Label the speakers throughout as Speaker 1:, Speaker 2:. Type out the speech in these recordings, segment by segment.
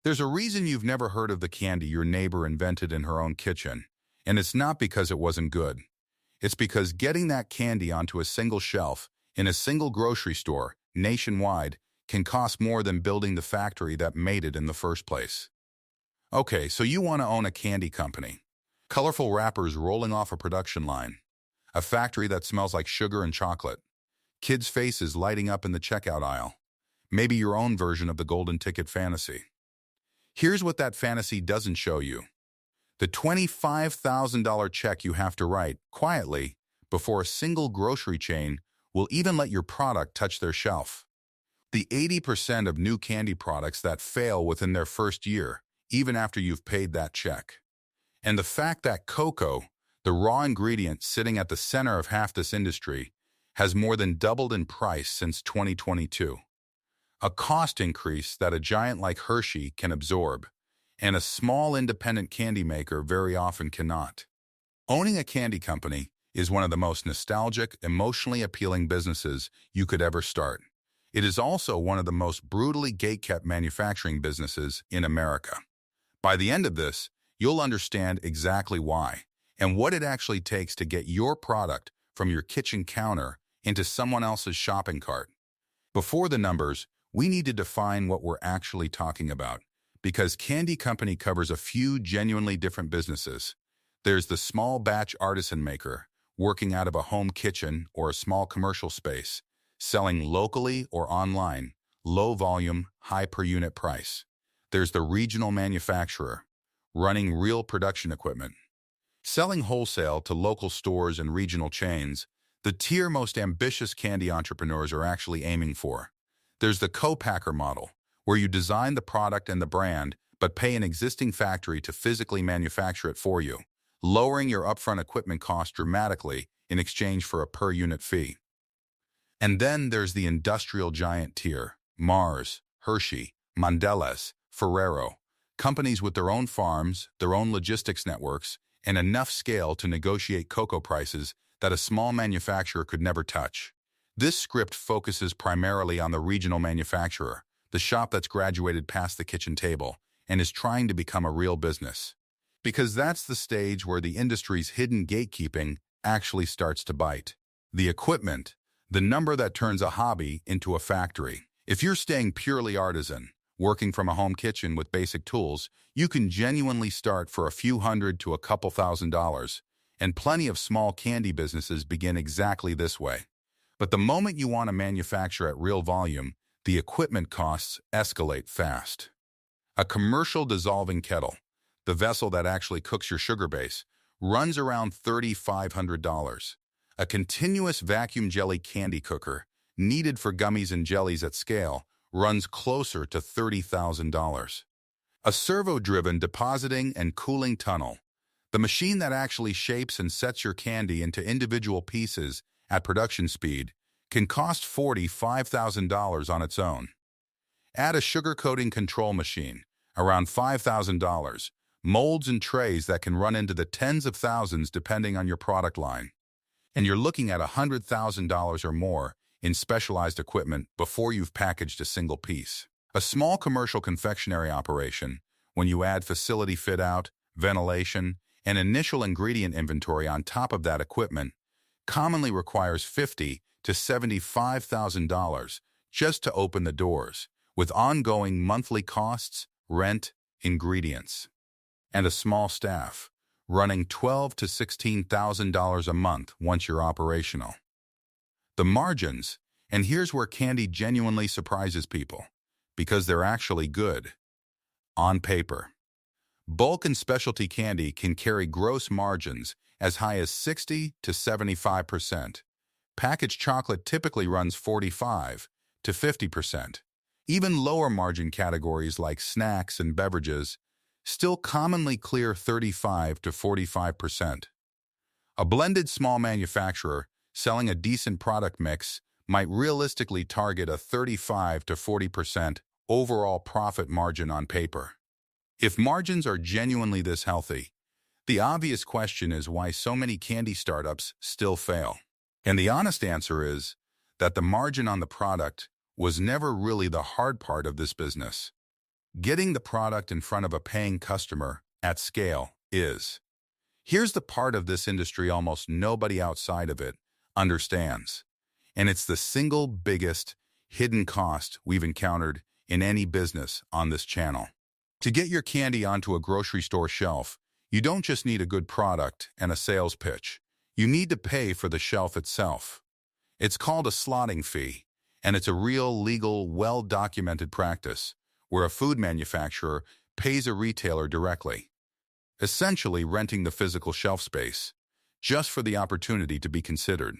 Speaker 1: There's a reason you've never heard of the candy your neighbor invented in her own kitchen, and it's not because it wasn't good. It's because getting that candy onto a single shelf in a single grocery store nationwide can cost more than building the factory that made it in the first place. Okay, so you want to own a candy company. Colorful wrappers rolling off a production line. A factory that smells like sugar and chocolate. Kids' faces lighting up in the checkout aisle. Maybe your own version of the golden ticket fantasy. Here's what that fantasy doesn't show you. The $25,000 check you have to write, quietly, before a single grocery chain will even let your product touch their shelf. The 80% of new candy products that fail within their first year, even after you've paid that check. And the fact that cocoa, the raw ingredient sitting at the center of half this industry, has more than doubled in price since 2022. A cost increase that a giant like Hershey can absorb, and a small independent candy maker very often cannot. Owning a candy company is one of the most nostalgic, emotionally appealing businesses you could ever start. It is also one of the most brutally gate-kept manufacturing businesses in America. By the end of this, you'll understand exactly why and what it actually takes to get your product from your kitchen counter into someone else's shopping cart. Before the numbers, we need to define what we're actually talking about, because candy company covers a few genuinely different businesses. There's the small batch artisan maker, working out of a home kitchen or a small commercial space, selling locally or online, low volume, high per unit price. There's the regional manufacturer, running real production equipment, selling wholesale to local stores and regional chains, the tier most ambitious candy entrepreneurs are actually aiming for. There's the co-packer model, where you design the product and the brand, but pay an existing factory to physically manufacture it for you, lowering your upfront equipment cost dramatically in exchange for a per-unit fee. And then there's the industrial giant tier, Mars, Hershey, Mondelez, Ferrero, companies with their own farms, their own logistics networks, and enough scale to negotiate cocoa prices that a small manufacturer could never touch. This script focuses primarily on the regional manufacturer, the shop that's graduated past the kitchen table and is trying to become a real business. Because that's the stage where the industry's hidden gatekeeping actually starts to bite. The equipment, the number that turns a hobby into a factory. If you're staying purely artisan, working from a home kitchen with basic tools, you can genuinely start for a few hundred to a couple $1,000s, and plenty of small candy businesses begin exactly this way. But the moment you want to manufacture at real volume, the equipment costs escalate fast. A commercial dissolving kettle, the vessel that actually cooks your sugar base, runs around $3,500. A continuous vacuum jelly candy cooker, needed for gummies and jellies at scale, runs closer to $30,000. A servo-driven depositing and cooling tunnel, the machine that actually shapes and sets your candy into individual pieces at production speed, can cost $45,000 on its own. Add a sugar coating control machine, around $5,000, molds and trays that can run into the tens of thousands depending on your product line. And you're looking at $100,000 or more in specialized equipment before you've packaged a single piece. A small commercial confectionery operation, when you add facility fit-out, ventilation, and initial ingredient inventory on top of that equipment, commonly requires $50,000 to $75,000 just to open the doors, with ongoing monthly costs, rent, ingredients, and a small staff, running $12,000 to $16,000 a month once you're operational. The margins, and here's where candy genuinely surprises people, because they're actually good. On paper. Bulk and specialty candy can carry gross margins as high as 60 to 75%. Packaged chocolate typically runs 45 to 50%. Even lower margin categories like snacks and beverages still commonly clear 35 to 45%. A blended small manufacturer selling a decent product mix might realistically target a 35 to 40% overall profit margin on paper. If margins are genuinely this healthy, the obvious question is why so many candy startups still fail. And the honest answer is that the margin on the product was never really the hard part of this business. Getting the product in front of a paying customer at scale is. Here's the part of this industry almost nobody outside of it understands. And it's the single biggest hidden cost we've encountered in any business on this channel. To get your candy onto a grocery store shelf, you don't just need a good product and a sales pitch. You need to pay for the shelf itself. It's called a slotting fee, and it's a real, legal, well-documented practice where a food manufacturer pays a retailer directly, essentially renting the physical shelf space, just for the opportunity to be considered.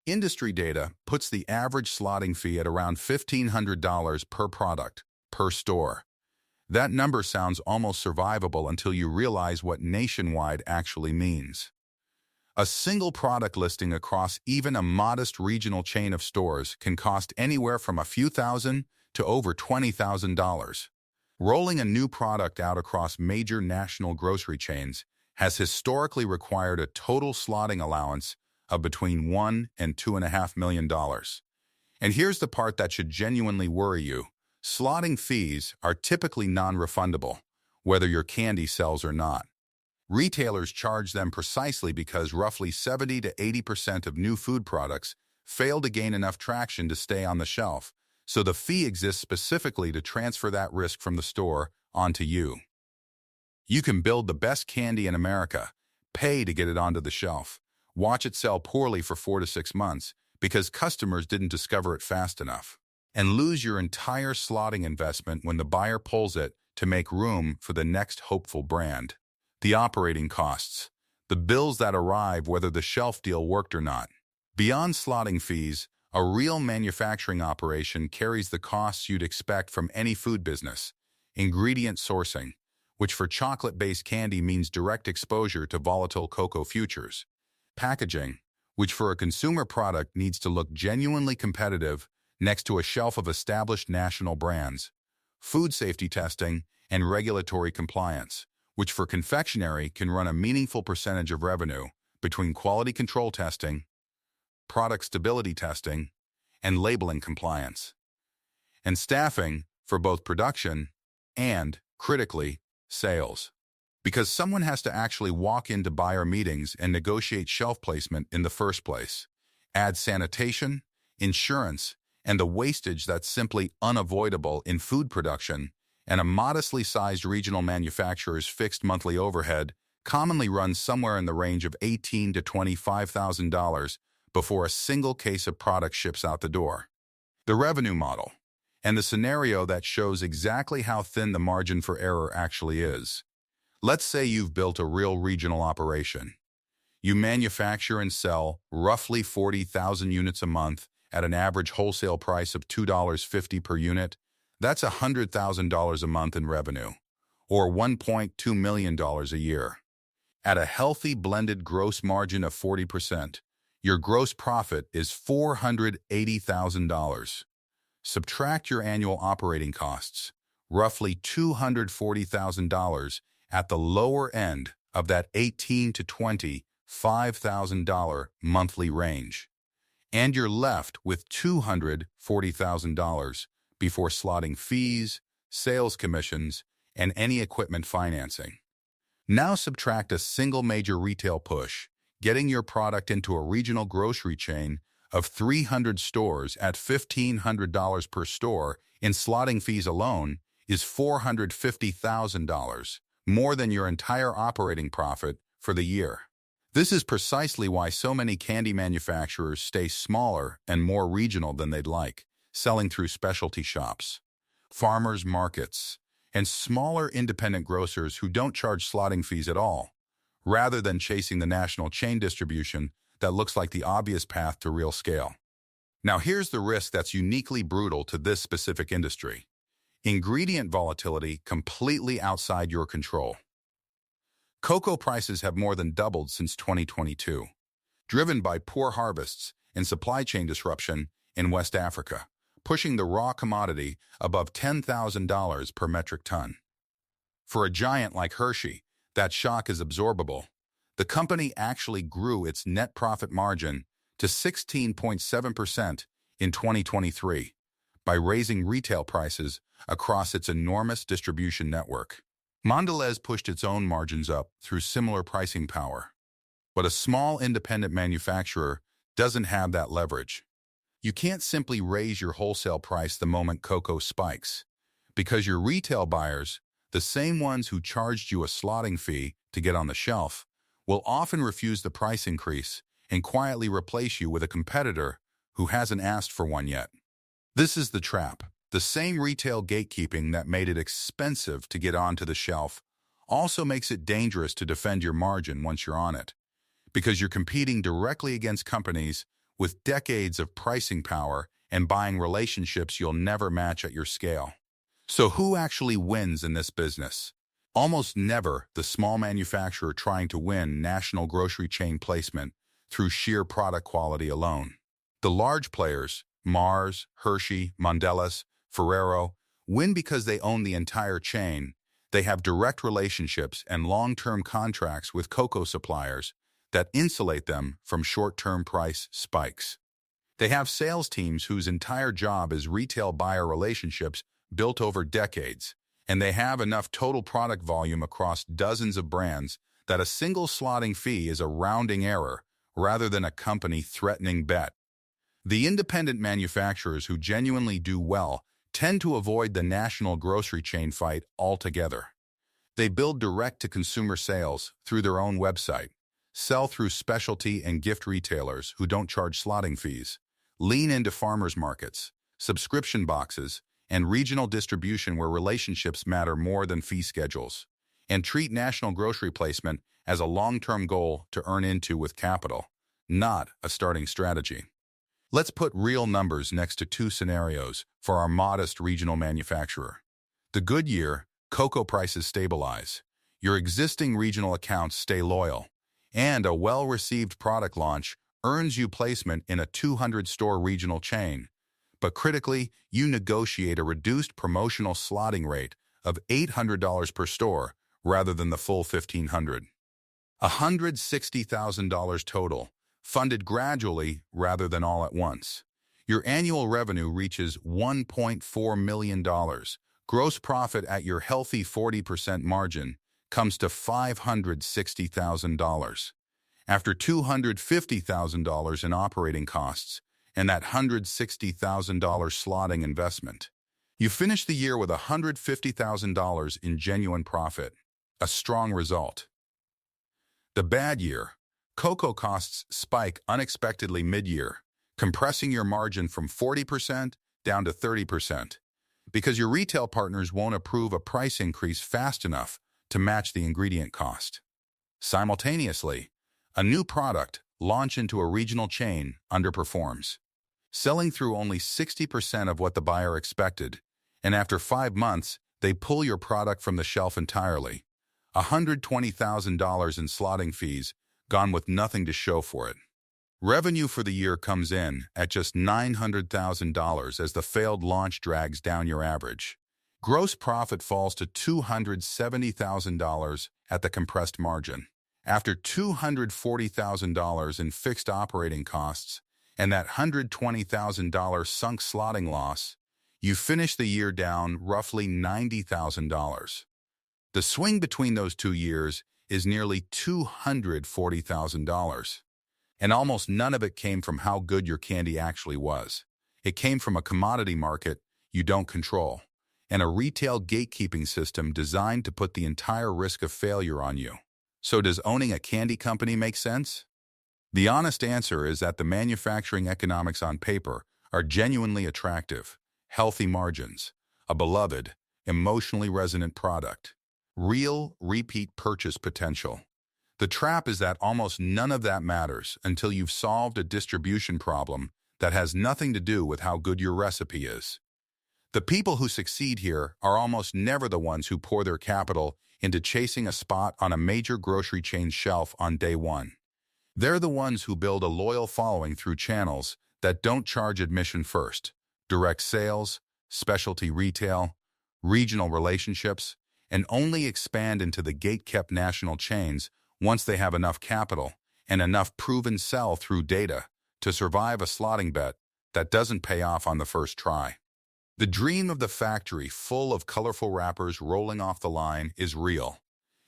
Speaker 1: Industry data puts the average slotting fee at around $1,500 per product, per store. That number sounds almost survivable until you realize what nationwide actually means. A single product listing across even a modest regional chain of stores can cost anywhere from a few thousand to over $20,000. Rolling a new product out across major national grocery chains has historically required a total slotting allowance of between $1 and $2.5 million. And here's the part that should genuinely worry you. Slotting fees are typically non-refundable, whether your candy sells or not. Retailers charge them precisely because roughly 70 to 80% of new food products fail to gain enough traction to stay on the shelf, so the fee exists specifically to transfer that risk from the store onto you. You can build the best candy in America, pay to get it onto the shelf, watch it sell poorly for 4 to 6 months because customers didn't discover it fast enough, and lose your entire slotting investment when the buyer pulls it to make room for the next hopeful brand. The operating costs, the bills that arrive whether the shelf deal worked or not. Beyond slotting fees, a real manufacturing operation carries the costs you'd expect from any food business. Ingredient sourcing, which for chocolate-based candy means direct exposure to volatile cocoa futures. Packaging, which for a consumer product needs to look genuinely competitive next to a shelf of established national brands. Food safety testing and regulatory compliance, which for confectionery can run a meaningful percentage of revenue between quality control testing, product stability testing, and labeling compliance. And staffing for both production and, critically, sales. Because someone has to actually walk into buyer meetings and negotiate shelf placement in the first place. Add sanitation, insurance, and the wastage that's simply unavoidable in food production, and a modestly sized regional manufacturer's fixed monthly overhead commonly runs somewhere in the range of $18,000 to $25,000 before a single case of product ships out the door. The revenue model, and the scenario that shows exactly how thin the margin for error actually is. Let's say you've built a real regional operation. You manufacture and sell roughly 40,000 units a month at an average wholesale price of $2.50 per unit. That's $100,000 a month in revenue, or $1.2 million a year. At a healthy blended gross margin of 40%, your gross profit is $480,000. Subtract your annual operating costs, roughly $240,000 at the lower end of that $18,000 to $25,000 monthly range, and you're left with $240,000 before slotting fees, sales commissions, and any equipment financing. Now subtract a single major retail push, getting your product into a regional grocery chain of 300 stores at $1,500 per store in slotting fees alone is $450,000, more than your entire operating profit for the year. This is precisely why so many candy manufacturers stay smaller and more regional than they'd like, selling through specialty shops, farmers markets, and smaller independent grocers who don't charge slotting fees at all, rather than chasing the national chain distribution that looks like the obvious path to real scale. Now here's the risk that's uniquely brutal to this specific industry. Ingredient volatility completely outside your control. Cocoa prices have more than doubled since 2022, driven by poor harvests and supply chain disruption in West Africa, pushing the raw commodity above $10,000 per metric ton. For a giant like Hershey, that shock is absorbable. The company actually grew its net profit margin to 16.7% in 2023, by raising retail prices across its enormous distribution network. Mondelez pushed its own margins up through similar pricing power. But a small independent manufacturer doesn't have that leverage. You can't simply raise your wholesale price the moment cocoa spikes, because your retail buyers, the same ones who charged you a slotting fee to get on the shelf, will often refuse the price increase and quietly replace you with a competitor who hasn't asked for one yet. This is the trap. The same retail gatekeeping that made it expensive to get onto the shelf also makes it dangerous to defend your margin once you're on it, because you're competing directly against companies with decades of pricing power and buying relationships you'll never match at your scale. So who actually wins in this business? Almost never the small manufacturer trying to win national grocery chain placement through sheer product quality alone. The large players, Mars, Hershey, Mondelez, Ferrero, win because they own the entire chain. They have direct relationships and long-term contracts with cocoa suppliers that insulate them from short-term price spikes. They have sales teams whose entire job is retail buyer relationships built over decades, and they have enough total product volume across dozens of brands that a single slotting fee is a rounding error rather than a company-threatening bet. The independent manufacturers who genuinely do well tend to avoid the national grocery chain fight altogether. They build direct-to-consumer sales through their own website, sell through specialty and gift retailers who don't charge slotting fees, lean into farmers markets, subscription boxes, and regional distribution where relationships matter more than fee schedules, and treat national grocery placement as a long-term goal to earn into with capital, not a starting strategy. Let's put real numbers next to two scenarios for our modest regional manufacturer. The good year, cocoa prices stabilize, your existing regional accounts stay loyal, and a well-received product launch earns you placement in a 200-store regional chain. But critically, you negotiate a reduced promotional slotting rate of $800 per store rather than the full $1,500. $160,000 total, funded gradually rather than all at once. Your annual revenue reaches $1.4 million. Gross profit at your healthy 40% margin comes to $560,000. After $250,000 in operating costs and that $160,000 slotting investment, you finish the year with $150,000 in genuine profit, a strong result. The bad year, cocoa costs spike unexpectedly mid-year, compressing your margin from 40% down to 30%, because your retail partners won't approve a price increase fast enough to match the ingredient cost. Simultaneously, a new product, launch into a regional chain, underperforms, selling through only 60% of what the buyer expected, and after 5 months, they pull your product from the shelf entirely. $120,000 in slotting fees, gone with nothing to show for it. Revenue for the year comes in at just $900,000 as the failed launch drags down your average. Gross profit falls to $270,000 at the compressed margin. After $240,000 in fixed operating costs and that $120,000 sunk slotting loss, you finish the year down roughly $90,000. The swing between those 2 years is nearly $240,000. And almost none of it came from how good your candy actually was. It came from a commodity market you don't control, and a retail gatekeeping system designed to put the entire risk of failure on you. So does owning a candy company make sense? The honest answer is that the manufacturing economics on paper are genuinely attractive, healthy margins, a beloved, emotionally resonant product, real repeat purchase potential. The trap is that almost none of that matters until you've solved a distribution problem that has nothing to do with how good your recipe is. The people who succeed here are almost never the ones who pour their capital into chasing a spot on a major grocery chain's shelf on day one. They're the ones who build a loyal following through channels that don't charge admission first: direct sales, specialty retail, regional relationships, and only expand into the gate-kept national chains once they have enough capital and enough proven sell-through data to survive a slotting bet that doesn't pay off on the first try. The dream of the factory full of colorful wrappers rolling off the line is real,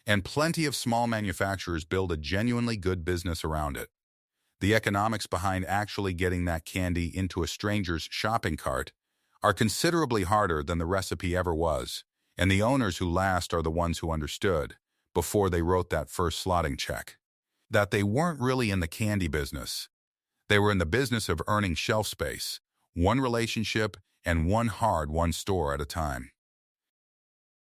Speaker 1: and plenty of small manufacturers build a genuinely good business around it. The economics behind actually getting that candy into a stranger's shopping cart are considerably harder than the recipe ever was, and the owners who last are the ones who understood, before they wrote that first slotting check, that they weren't really in the candy business. They were in the business of earning shelf space, one relationship and one store at a time.